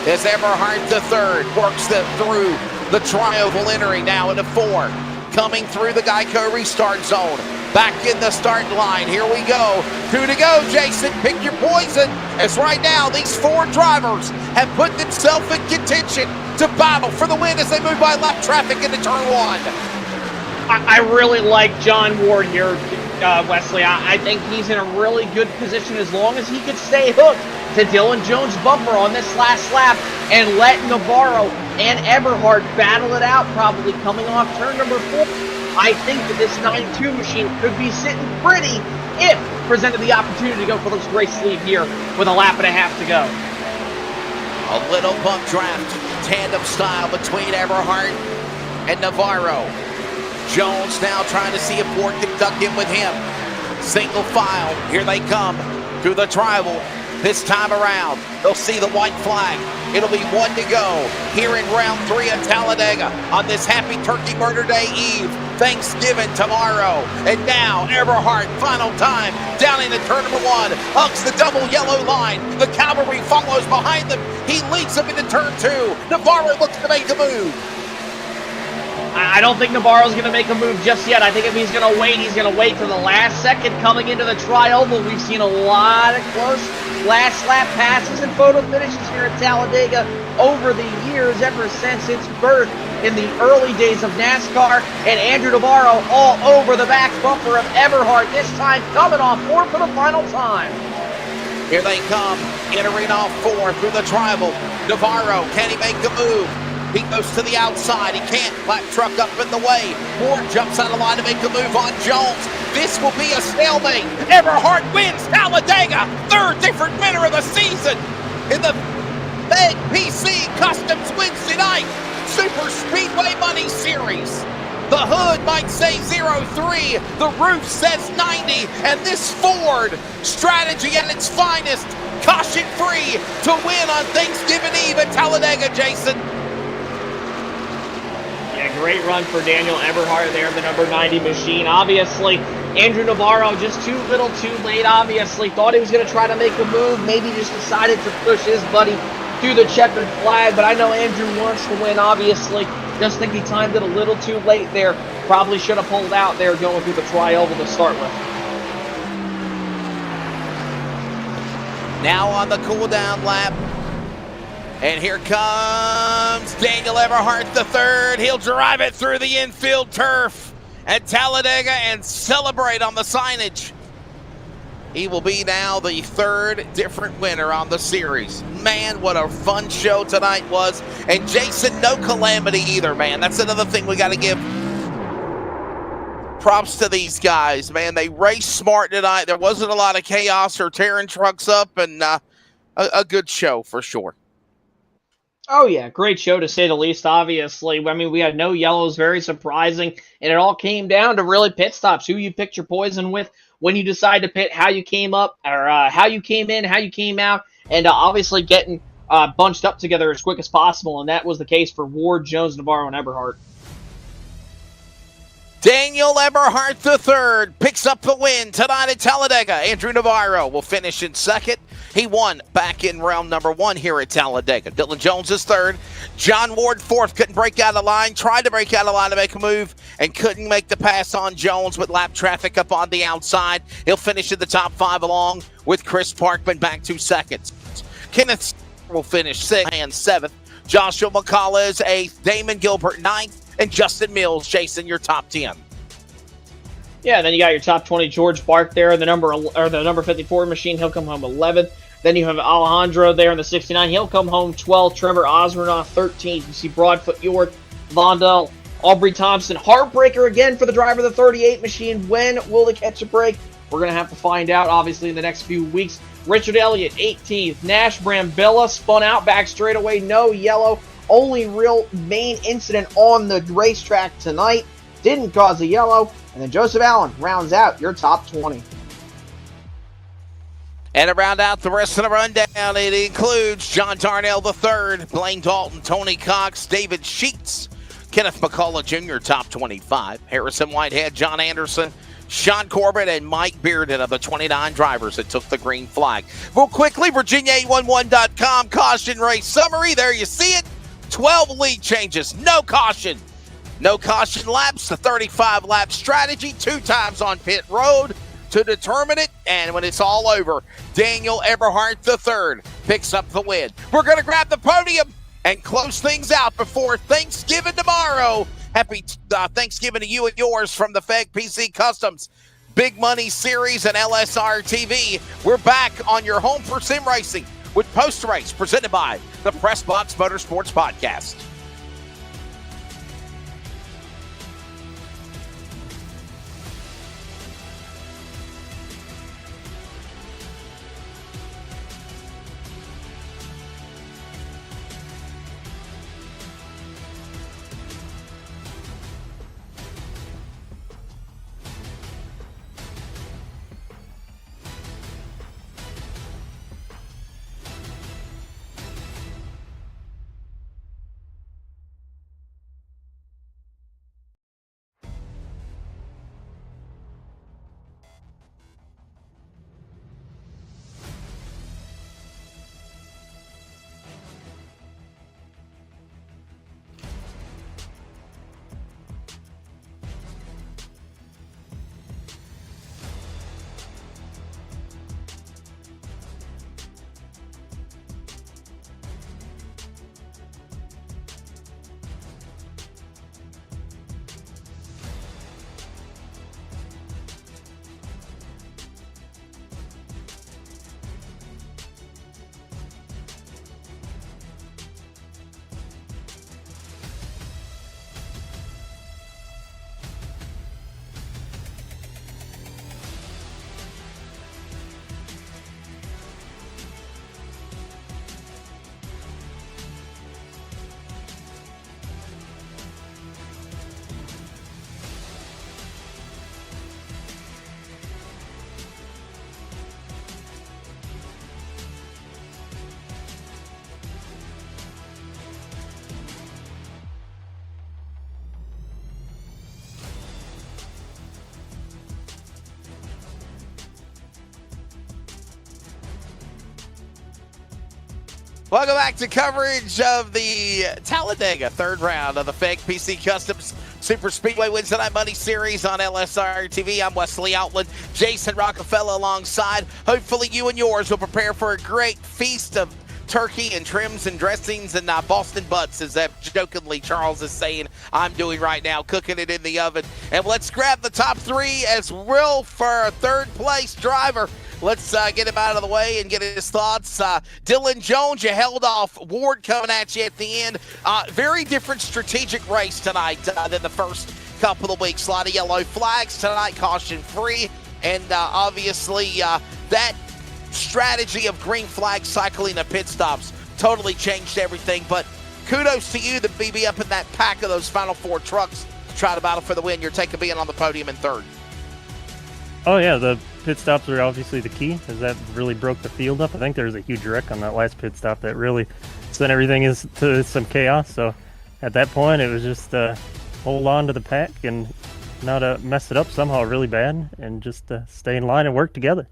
As Eberhardt the third works them through the tri-oval entering now into 4. Coming through the Geico restart zone. Back in the start line. Here we go. 2 to go, Jason. Pick your poison. As right now, these 4 drivers have put themselves in contention to battle for the win as they move by lap traffic into turn 1. I really like John Ward here, Wesley. I think he's in a really good position as long as he could stay hooked to Dylan Jones' bumper on this last lap and let Navarro and Eberhardt battle it out, probably coming off turn number 4. I think that this 9-2 machine could be sitting pretty if presented the opportunity to go for this race lead here with a lap and a half to go. A little bump draft, tandem style between Eberhardt and Navarro. Jones now trying to see if Ward can duck in with him. Single file, here they come through the tribal. This time around, they'll see the white flag. It'll be 1 to go here in round 3 at Talladega on this Happy Turkey Murder Day Eve. Thanksgiving tomorrow. And now Eberhardt, final time, down into turn number 1, hugs the double yellow line. The cavalry follows behind them. He leads them into turn 2. Navarro looks to make a move. I don't think Navarro's going to make a move just yet. I think if he's going to wait, he's going to wait to the last second coming into the tri-oval. We've seen a lot of close last lap passes and photo finishes here at Talladega over the years, ever since its birth in the early days of NASCAR. And Andrew Navarro all over the back bumper of Eberhardt, this time coming off 4 for the final time. Here they come, entering off 4 through the tribal. Navarro, can he make the move? He goes to the outside. He can't. Black truck up in the way. Ward jumps out of line to make a move on Jones. This will be a stalemate. Eberhardt wins Talladega. 3rd different winner of the season in the FEG PC Customs Wednesday night Super Speedway Money Series. The hood might say 03, the roof says 90, and this Ford strategy at its finest, caution-free to win on Thanksgiving Eve at Talladega, Jason. Yeah, great run for Daniel Eberhardt there, the number 90 machine. Obviously, Andrew Navarro just too little too late, obviously. Thought he was going to try to make a move, maybe just decided to push his buddy through the checkered flag, but I know Andrew wants to win, obviously. Just think he timed it a little too late there. Probably should have pulled out there going through the tri-oval to start with. Now on the cool-down lap. And here comes Daniel Eberhardt III. He'll drive it through the infield turf at Talladega and celebrate on the signage. He will be now the 3rd different winner on the series. Man, what a fun show tonight was. And Jason, no calamity either, man. That's another thing we got to give props to these guys, man. They raced smart tonight. There wasn't a lot of chaos or tearing trucks up, and a good show for sure. Oh, yeah, great show to say the least, obviously. I mean, we had no yellows, very surprising, and it all came down to really pit stops, who you picked your poison with, when you decide to pit, how you came up, or how you came in, how you came out, and obviously getting bunched up together as quick as possible, and that was the case for Ward, Jones, Navarro, and Eberhardt. Daniel Eberhardt III picks up the win tonight at Talladega. Andrew Navarro will finish in 2nd. He won back in round number 1 here at Talladega. Dylan Jones is third. John Ward fourth. Couldn't break out of the line. Tried to break out of the line to make a move and couldn't make the pass on Jones with lap traffic up on the outside. He'll finish in the top 5 along with Chris Parkman back 2 seconds. Kenneth will finish 6th and 7th. Joshua McCall is 8th. Damon Gilbert 9th. And Justin Mills, Jason, your top 10. Yeah, then you got your top 20, George Bark there, the number 54 machine. He'll come home 11th. Then you have Alejandro there in the 69. He'll come home 12th. Trevor Osmanoff 13th. You see Broadfoot York, Vondell, Aubrey Thompson. Heartbreaker again for the driver of the 38 machine. When will they catch a break? We're going to have to find out, obviously, in the next few weeks. Richard Elliott, 18th. Nash Brambilla spun out back straightaway. No yellow. Only real main incident on the racetrack tonight. Didn't cause a yellow. And then Joseph Allen rounds out your top 20. And to round out the rest of the rundown, it includes John Darnell III, Blaine Dalton, Tony Cox, David Sheets, Kenneth McCullough Jr., top 25, Harrison Whitehead, John Anderson, Sean Corbett, and Mike Bearden of the 29 drivers that took the green flag. Real quickly, Virginia811.com caution race summary. There you see it. 12 lead changes, no caution. No caution laps, the 35-lap strategy, 2 times on pit road to determine it. And when it's all over, Daniel Eberhardt III picks up the win. We're going to grab the podium and close things out before Thanksgiving tomorrow. Happy Thanksgiving to you and yours from the FEG PC Customs Big Money Series and LSRTV. We're back on your home for sim racing with Post Race presented by the Press Box Motorsports Podcast. Welcome back to coverage of the Talladega third round of the FEG PC Customs Super Speedway Wednesday Night Money Series on LSR TV. I'm Wesley Outland, Jason Rockefeller alongside. Hopefully you and yours will prepare for a great feast of turkey and trims and dressings and Boston butts, as that jokingly Charles is saying I'm doing right now, cooking it in the oven. And let's grab the top 3 as well for a third place driver. Let's get him out of the way and get his thoughts. Dylan Jones, you held off Ward coming at you at the end. Very different strategic race tonight than the first couple of weeks. A lot of yellow flags tonight, caution free. And obviously that strategy of green flag cycling the pit stops totally changed everything. But kudos to you to be up in that pack of those final 4 trucks to try to battle for the win. You're taking being on the podium in third. Oh yeah, the pit stops are obviously the key, as that really broke the field up. I think there was a huge wreck on that last pit stop that really sent everything into some chaos. So at that point, it was just hold on to the pack and not mess it up somehow really bad, and just stay in line and work together.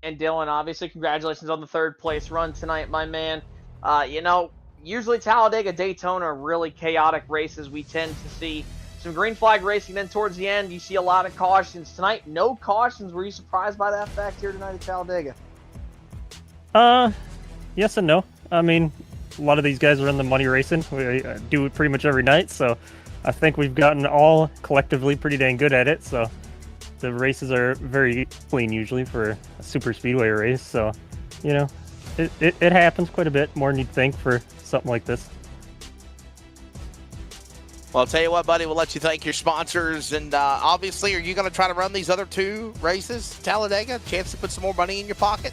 And Dylan, obviously, congratulations on the third place run tonight, my man. You know, usually Talladega, Daytona are really chaotic races. We tend to see some green flag racing. Then towards the end, you see a lot of cautions. Tonight, no cautions. Were you surprised by that fact here tonight at Talladega? Yes and no. I mean, a lot of these guys are in the money racing. We do it pretty much every night, so I think we've gotten all collectively pretty dang good at it. So the races are very clean usually for a super speedway race. So, you know, it happens quite a bit more than you'd think for something like this. Well, I'll tell you what, buddy, we'll let you thank your sponsors. And obviously, are you going to try to run these other 2 races, Talladega? Chance to put some more money in your pocket?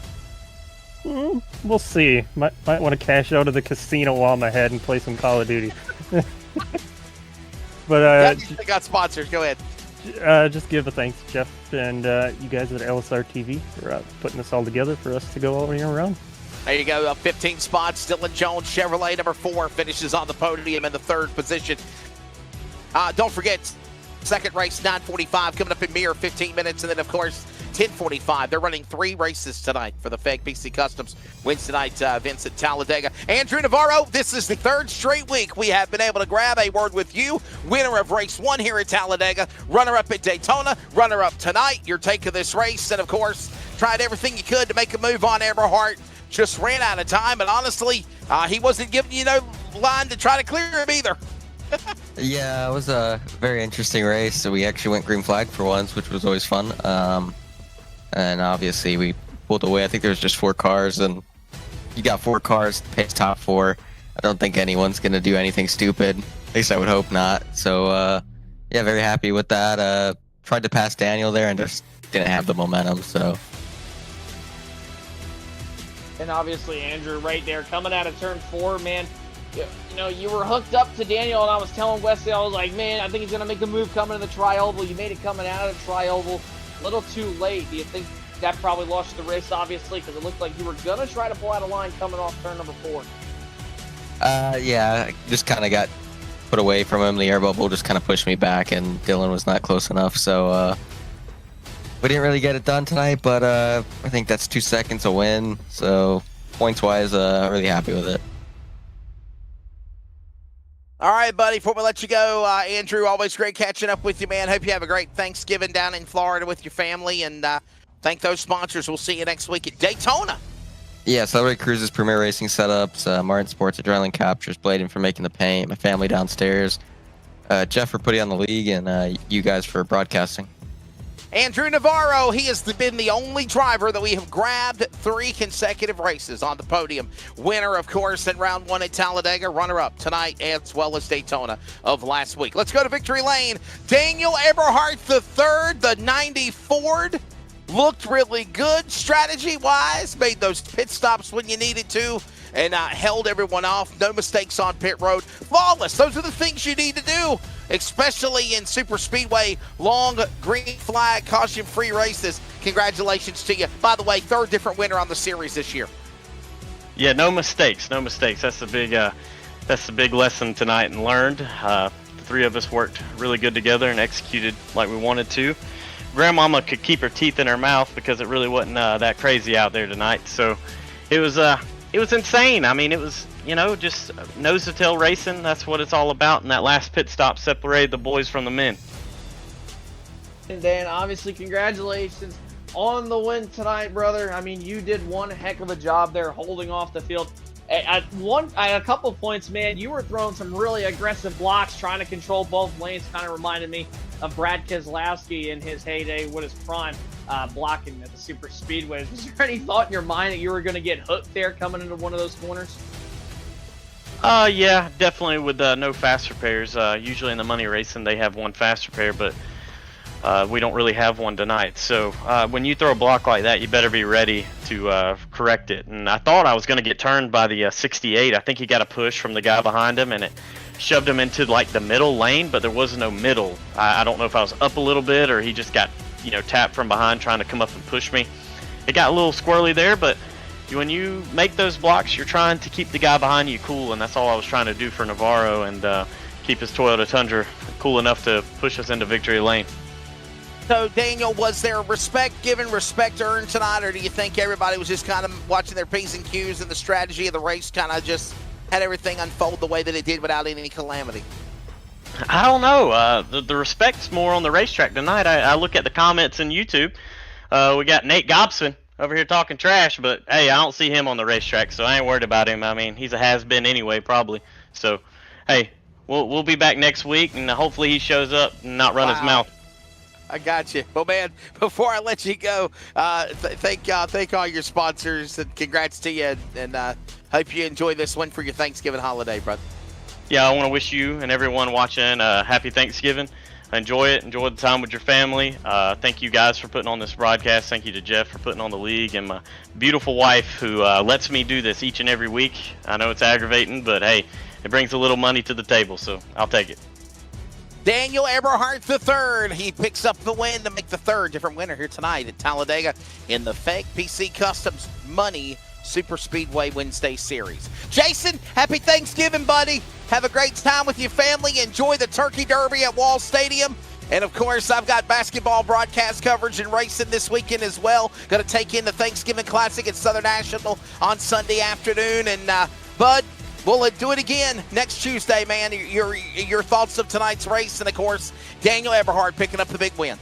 We'll see. Might want to cash out of the casino while I'm ahead and play some Call of Duty. But I got sponsors. Go ahead. Just give a thanks, Jeff, and you guys at LSRTV for putting this all together for us to go all year around. There you go. 15 spots. Dylan Jones, Chevrolet, number 4, finishes on the podium in the 3rd position. Don't forget, second race, 9:45, coming up in mere 15 minutes. And then, of course, 10:45. They're running 3 races tonight for the FEG PC Customs Wednesday night events at Talladega. Andrew Navarro, this is the 3rd straight week we have been able to grab a word with you. Winner of race 1 here at Talladega, runner-up at Daytona, runner-up tonight. Your take of this race, and of course, tried everything you could to make a move on Eberhart. Just ran out of time, and honestly, he wasn't giving you no line to try to clear him either. Yeah, it was a very interesting race. So we actually went green flag for once, which was always fun. And obviously we pulled away. I think there was just 4 cars, and you got 4 cars, pace top 4. I don't think anyone's going to do anything stupid. At least I would hope not. So, yeah, very happy with that. Tried to pass Daniel there and just didn't have the momentum, so. And obviously, Andrew, right there, coming out of turn 4, man. You know, you were hooked up to Daniel, and I was telling Wesley, I was like, man, I think he's going to make a move coming to the tri-oval. You made it coming out of the tri-oval. A little too late. Do you think that probably lost the race, obviously, because it looked like you were going to try to pull out a line coming off turn number 4? Yeah, just kind of got put away from him. The air bubble just kind of pushed me back, and Dylan was not close enough. So we didn't really get it done tonight, but I think that's 2 seconds a win. So points-wise, really happy with it. All right, buddy, before we let you go, Andrew, always great catching up with you, man. Hope you have a great Thanksgiving down in Florida with your family, and thank those sponsors. We'll see you next week at Daytona. Yeah, Celebrate Cruises, Premier Racing Setups, Martin Sports, Adrenaline Captures, Bladen for making the paint, my family downstairs, Jeff for putting on the league, and you guys for broadcasting. Andrew Navarro, he has been the only driver that we have grabbed 3 consecutive races on the podium. Winner, of course, in round 1 at Talladega, runner-up tonight as well as Daytona of last week. Let's go to victory lane. Daniel Eberhart III, the 90 Ford, looked really good strategy-wise, made those pit stops when you needed to, and held everyone off. No mistakes on pit road. Flawless. Those are the things you need to do, especially in super speedway, long green flag, caution-free races. Congratulations to you. By the way, 3rd different winner on the series this year. Yeah, no mistakes. No mistakes. That's the big lesson tonight and learned. The 3 of us worked really good together and executed like we wanted to. Grandmama could keep her teeth in her mouth because it really wasn't that crazy out there tonight. So it was insane. I mean, it was, you know, just nose to tail racing. That's what it's all about. And that last pit stop separated the boys from the men. And Dan, obviously, congratulations on the win tonight, brother. I mean, you did one heck of a job there holding off the field. At a couple points, man, you were throwing some really aggressive blocks, trying to control both lanes. Kind of reminded me of Brad Keselowski in his heyday, with his prime, blocking at the super speedways. Was there any thought in your mind that you were going to get hooked there coming into one of those corners? Yeah, definitely with no fast repairs. Usually in the money racing, they have one fast repair, but we don't really have one tonight. So when you throw a block like that, you better be ready to correct it. And I thought I was going to get turned by the 68. I think he got a push from the guy behind him, and it shoved him into like the middle lane, but there was no middle. I don't know if I was up a little bit or he just got, you know, tapped from behind trying to come up and push me. It got a little squirrely there, but when you make those blocks, you're trying to keep the guy behind you cool, and that's all I was trying to do for Navarro, and keep his Toyota Tundra cool enough to push us into victory lane. So, Daniel, was there respect given, respect earned tonight, or do you think everybody was just kind of watching their P's and Q's and the strategy of the race kind of just had everything unfold the way that it did without any calamity? I don't know. The respect's more on the racetrack tonight. I look at the comments in YouTube. We got Nate Gobson over here talking trash, but hey, I don't see him on the racetrack, so I ain't worried about him. I mean, he's a has-been anyway, probably. So, hey, we'll be back next week, and hopefully he shows up and not run his mouth. I got you. Well, man, before I let you go, thank all your sponsors, and congrats to you, and hope you enjoy this one for your Thanksgiving holiday, brother. Yeah, I want to wish you and everyone watching happy Thanksgiving. Enjoy it. Enjoy the time with your family. Thank you guys for putting on this broadcast. Thank you to Jeff for putting on the league, and my beautiful wife who lets me do this each and every week. I know it's aggravating, but hey, it brings a little money to the table, so I'll take it. Daniel Eberhardt III, he picks up the win to make the third different winner here tonight at Talladega in the FEG PC Customs Money Super Speedway Wednesday Series. Jason, happy Thanksgiving, buddy. Have a great time with your family. Enjoy the Turkey Derby at Wall Stadium. And, of course, I've got basketball broadcast coverage and racing this weekend as well. Going to take in the Thanksgiving Classic at Southern National on Sunday afternoon. And, Bud, we'll do it again next Tuesday, man. Your thoughts of tonight's race, and, of course, Daniel Eberhardt picking up the big win.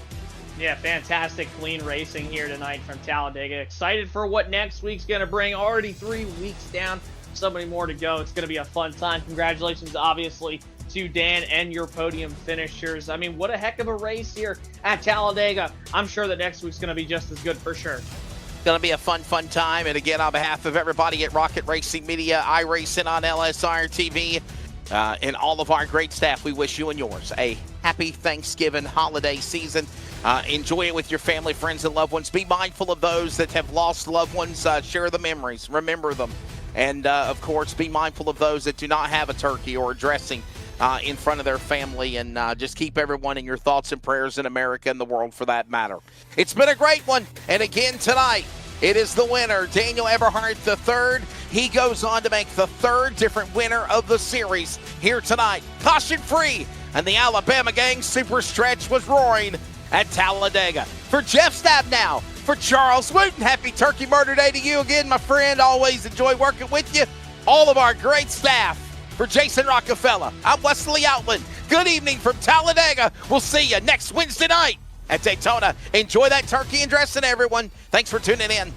Yeah, fantastic, clean racing here tonight from Talladega. Excited for what next week's going to bring. Already 3 weeks down, so many more to go. It's going to be a fun time. Congratulations, obviously, to Dan and your podium finishers. I mean, what a heck of a race here at Talladega. I'm sure that next week's going to be just as good for sure. Going to be a fun time. And again, on behalf of everybody at Rocket Racing Media, iRacing on LSRTV, and all of our great staff, we wish you and yours a happy Thanksgiving holiday season. Enjoy it with your family, friends, and loved ones. Be mindful of those that have lost loved ones. Share the memories. Remember them. And, of course, be mindful of those that do not have a turkey or a dressing in front of their family. And just keep everyone in your thoughts and prayers in America and the world for that matter. It's been a great one. And again tonight, it is the winner, Daniel Eberhardt III. He goes on to make the third different winner of the series here tonight. Caution free. And the Alabama Gang super stretch was roaring at Talladega. For Jeff Stabnow, for Charles Wooten, happy Turkey Murder Day to you again, my friend. Always enjoy working with you. All of our great staff. For Jason Rockefeller, I'm Wesley Outland. Good evening from Talladega. We'll see you next Wednesday night at Daytona. Enjoy that turkey and dressing, everyone. Thanks for tuning in.